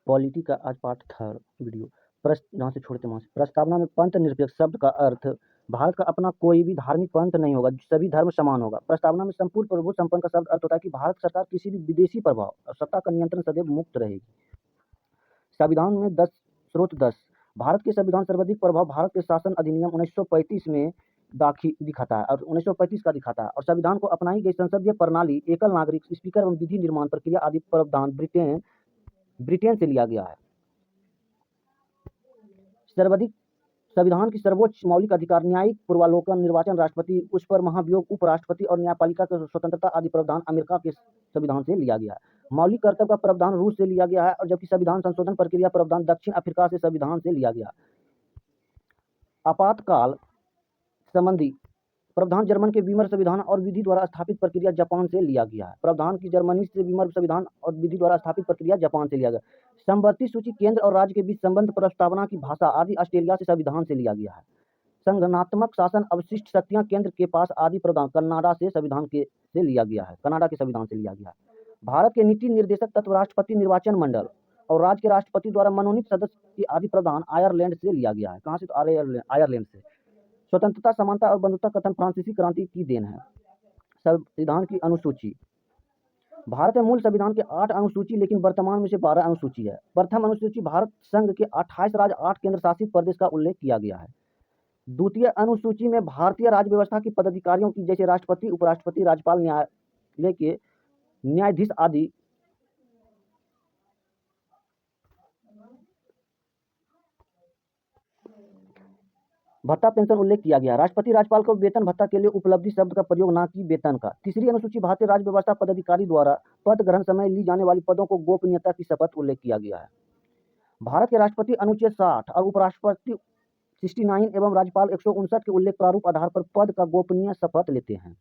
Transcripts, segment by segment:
Polity का आज part third video. जहाँ से छोड़ते वहाँ से। प्रस्तावना में पंथ निरपेक्ष शब्द का अर्थ भारत का अपना कोई भी धार्मिक पंथ नहीं होगा, सभी धर्म समान होगा। प्रस्तावना में संपूर्ण प्रभु संपन्न का शब्द अर्थ होता है कि भारत सरकार किसी भी विदेशी प्रभाव और सत्ता का नियंत्रण सदैव मुक्त रहेगी। संविधान में 10 भारत के संविधान सर्वाधिक प्रभाव भारत के शासन अधिनियम 1935 में दिखाता है और 1935 का दिखाता है और संविधान को अपनाई गई संसदीय प्रणाली, एकल नागरिक, स्पीकर एवं विधि निर्माण प्रक्रिया आदि प्रावधान ब्रिटेन से लिया गया है। सर्वाधिक संविधान की सर्वोच्च मौलिक अधिकार न्यायिक पूर्वालोकन, निर्वाचन, राष्ट्रपति, उस पर महाभियोग, उपराष्ट्रपति और न्यायपालिका की स्वतंत्रता आदि प्रावधान अमेरिका के संविधान से लिया गया है। मौलिक कर्तव्य का प्रावधान रूस से लिया गया है और जबकि संविधान संशोधन प्रक्रिया प्रावधान दक्षिण अफ्रीका से संविधान से लिया गया। आपातकाल संबंधी प्रावधान जर्मन के वीमर संविधान और विधि द्वारा स्थापित प्रक्रिया जापान से लिया गया है। प्रावधान की जर्मनी से वीमर संविधान और विधि द्वारा स्थापित प्रक्रिया जापान से लिया गया। समवर्ती सूची केंद्र और राज्य के बीच संबंध, प्रस्तावना की भाषा आदि ऑस्ट्रेलिया से संविधान से लिया गया है। संगठनात्मक शासन, अवशिष्ट शक्तियां केंद्र के पास आदि प्रावधान कनाडा से संविधान से लिया गया है। कनाडा के संविधान से लिया गया है। भारत के नीति निर्देशक तत्व, राष्ट्रपति, निर्वाचन मंडल और राज्य के राष्ट्रपति द्वारा मनोनीत सदस्य की आदि प्रावधान आयरलैंड से लिया गया है। कहाँ से? तो आयरलैंड से। स्वतंत्रता, समानता और बंधुता कथन फ्रांसीसी क्रांति की देन है। संविधान की अनुसूची। भारत में मूल संविधान के 8 अनुसूची लेकिन वर्तमान में से 12 अनुसूची है। प्रथम अनुसूची भारत संघ के 28 राज्य 8 केंद्र शासित प्रदेश का उल्लेख किया गया है। द्वितीय अनुसूची में भारतीय राज्य व्यवस्था की पदाधिकारियों की जैसे राष्ट्रपति, उपराष्ट्रपति, राज्यपाल, न्यायालय के न्यायाधीश आदि भत्ता, पेंशन उल्लेख किया गया। राष्ट्रपति राज्यपाल को वेतन भत्ता के लिए उपलब्धि शब्द का प्रयोग न कि वेतन का। तीसरी अनुसूची भारतीय राज्य व्यवस्था पदाधिकारी द्वारा पद ग्रहण समय ली जाने वाली पदों को गोपनीयता की शपथ उल्लेख किया गया है। भारत के राष्ट्रपति अनुच्छेद 60 और उपराष्ट्रपति 69 एवं राज्यपाल 159 के उल्लेख प्रारूप आधार पर पद का गोपनीय शपथ लेते हैं।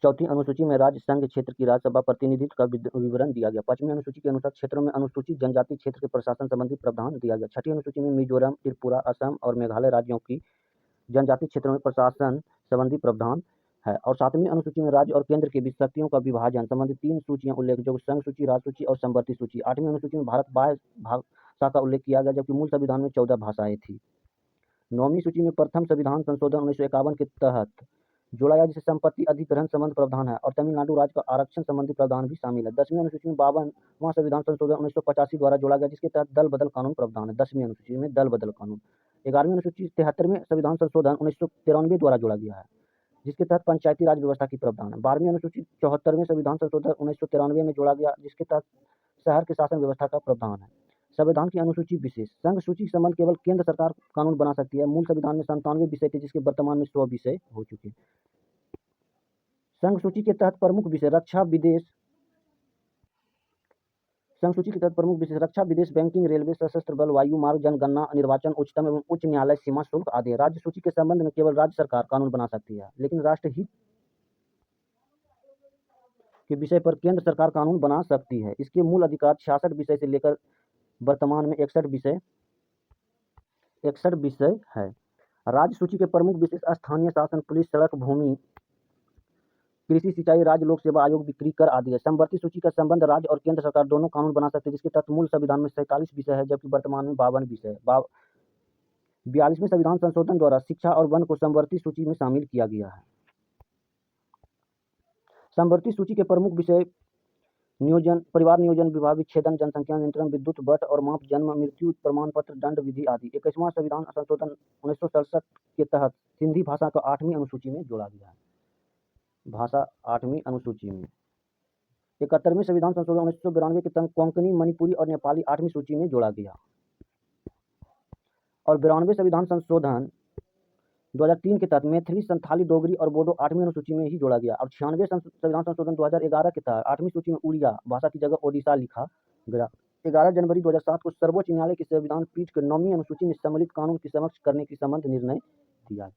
चौथी अनुसूची में राज्य संघ क्षेत्र की राज्यसभा प्रतिनिधित्व का विवरण दिया गया। पांचवी अनुसूची के अनुसार क्षेत्रों में अनुसूचित जनजाति क्षेत्र के प्रशासन संबंधी प्रावधान दिया गया। छठी अनुसूची में मिजोरम, त्रिपुरा, असम और मेघालय राज्यों की जनजाति क्षेत्रों में प्रशासन संबंधी प्रावधान है। और 7वीं अनुसूची में राज्य और केंद्र के बीच शक्तियों का विभाजन संबंधी 3 सूचियां उल्लेख, जो संघ सूची, राज्य सूची और समवर्ती सूची। 8वीं अनुसूची में भारत बाह्य भाषा का उल्लेख किया गया, जबकि मूल संविधान में 14 भाषाएं थी। 9वीं सूची में प्रथम संविधान संशोधन 1951 के तहत जोड़ा गया, जिसे संपत्ति अधिग्रहण संबंध प्रावधान है और तमिलनाडु राज्य का आरक्षण संबंधी प्रावधान भी शामिल है। 10वीं अनुसूची में 52वां संविधान संशोधन 1985 द्वारा जोड़ा गया, जिसके तहत दल बदल कानून प्रावधान है। 10वीं अनुसूची में दल बदल कानून। 11वीं अनुसूची 73वें संविधान संशोधन 1993 द्वारा जोड़ा गया है, जिसके तहत पंचायती राज व्यवस्था की प्रावधान है। 12वीं अनुसूची 74वें संविधान संशोधन 1993 में जोड़ा गया, जिसके तहत शहर के शासन व्यवस्था का प्रावधान है। संविधान की अनुसूची विशेष। संघ सूची के संबंध केवल केंद्र सरकार कानून बना सकती है। मूल संविधान में 97 विषय थे, जिसके वर्तमान में 100 विषय हो चुके। संघ सूची के तहत प्रमुख विषय रक्षा, विदेश। संघ सूची के तहत प्रमुख विषय रक्षा, विदेश, बैंकिंग, रेलवे, सशस्त्र बल, वायु मार्ग, जनगणना, निर्वाचन, उच्चतम एवं उच्च न्यायालय, सीमा शुल्क आदि। राज्य सूची के संबंध में केवल राज्य सरकार कानून बना सकती है, लेकिन राष्ट्रहित के विषय पर केंद्र सरकार कानून बना सकती है। इसके मूल अधिकार 66 विषय से लेकर वर्तमान में 61 विषय है। राज्य सूची के प्रमुख विषय स्थानीय शासन, पुलिस, सड़क, भूमि, कृषि, सिंचाई, राज्य लोक सेवा आयोग, बिक्री कर आदि है। समवर्ती सूची का संबंध राज्य और केंद्र सरकार दोनों कानून बना सकते हैं, जिसके तहत मूल संविधान में 47 विषय है, जबकि वर्तमान में 52 विषय है। 42वें संविधान संशोधन द्वारा शिक्षा और वन को समवर्ती सूची में शामिल किया गया है। समवर्ती सूची के प्रमुख विषय नियोजन, परिवार नियोजन, विवाह विच्छेदन, जनसंख्या नियंत्रण, विद्युत बट और माप, जन्म मृत्यु प्रमाण पत्र, दंड विधि आदि। 21वां संविधान संशोधन 1967 के तहत सिंधी भाषा को 8वीं अनुसूची में जोड़ा गया है। भाषा 8वीं अनुसूची में। 71वें संविधान संशोधन 1992 के तहत कोंकणी, मणिपुरी और नेपाली 8वीं सूची में जोड़ा गया। और 92वें संविधान संशोधन 2003 के तहत मैथिली, संथाली, डोगरी और बोडो 8वीं अनुसूची में ही जोड़ा गया। और 96वें संविधान संशोधन 2011 के तहत 8वीं सूची में उड़िया भाषा की जगह ओडिशा लिखा गया। 11 जनवरी 2007 को सर्वोच्च न्यायालय की संविधान पीठ के 9वीं अनुसूची में सम्मिलित कानून की समक्ष करने की संबंध निर्णय दिया।